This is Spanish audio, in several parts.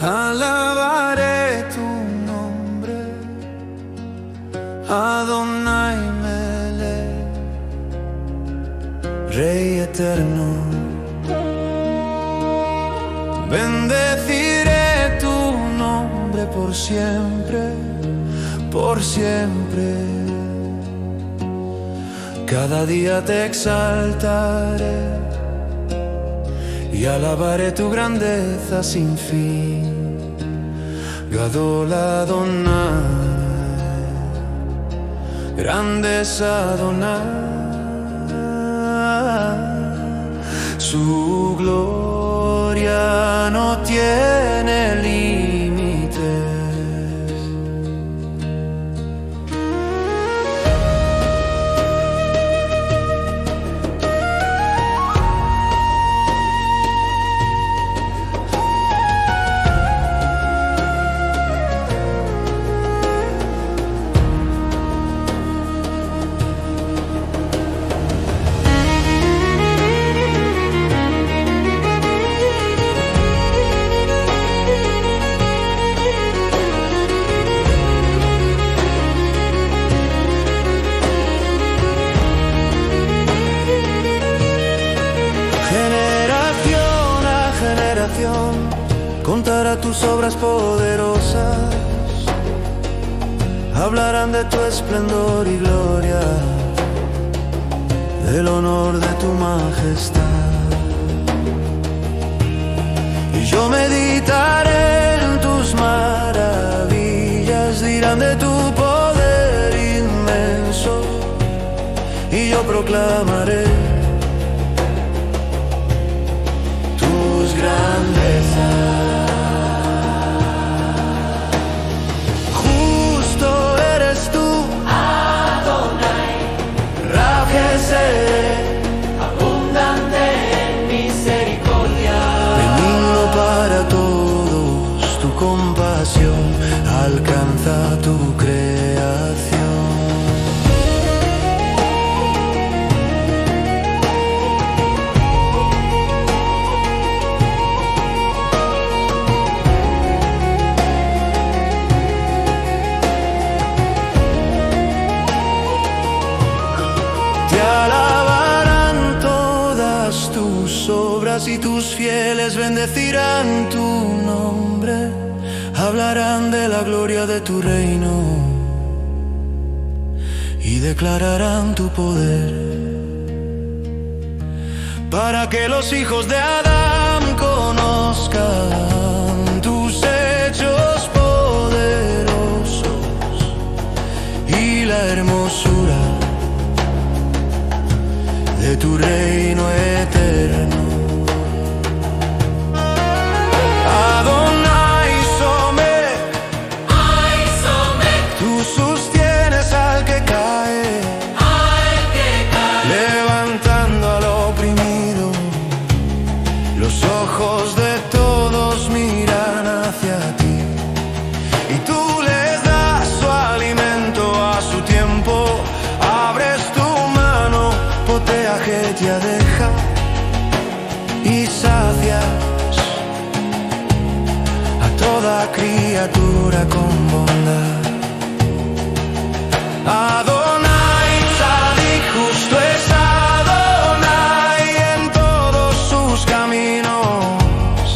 Alabaré tu nombre, Adonai Melech, Rey eterno. Bendeciré tu nombre por siempre, por siempre. Cada día te exaltaré y alabaré tu grandeza sin fin. Gadol Adonai, grande es Adonai, su gloria no tiene límites. Contará tus obras poderosas, hablarán de tu esplendor y gloria, del honor de tu majestad. Y yo meditaré en tus maravillas, dirán de tu poder inmenso, y yo proclamaré tus grandezas. Abundante en misericordia, benigno para todos, tu compasión alcanza tu creación. Y tus fieles bendecirán tu nombre, hablarán de la gloria de tu reino y declararán tu poder, para que los hijos de Adán conozcan tus hechos poderosos y la hermosura de tu reino eterno. Adonai Somer, tú sostienes al que cae, levantando al oprimido. Los ojos de todos miran hacia ti, y tú les das su alimento a su tiempo. Abres tu mano, potea Getia deja y sacias toda criatura con bondad. Adonai Tzadik, justo es Adonai en todos sus caminos,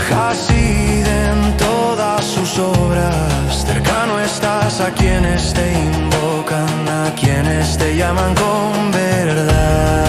Hasid en todas sus obras. Cercano estás a quienes te invocan, a quienes te llaman con verdad.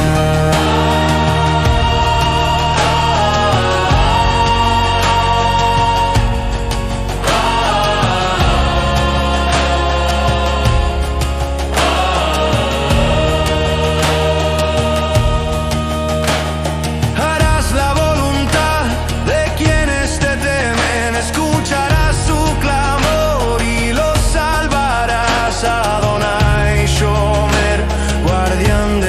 Adonai Shomer, guardián de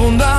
abundante.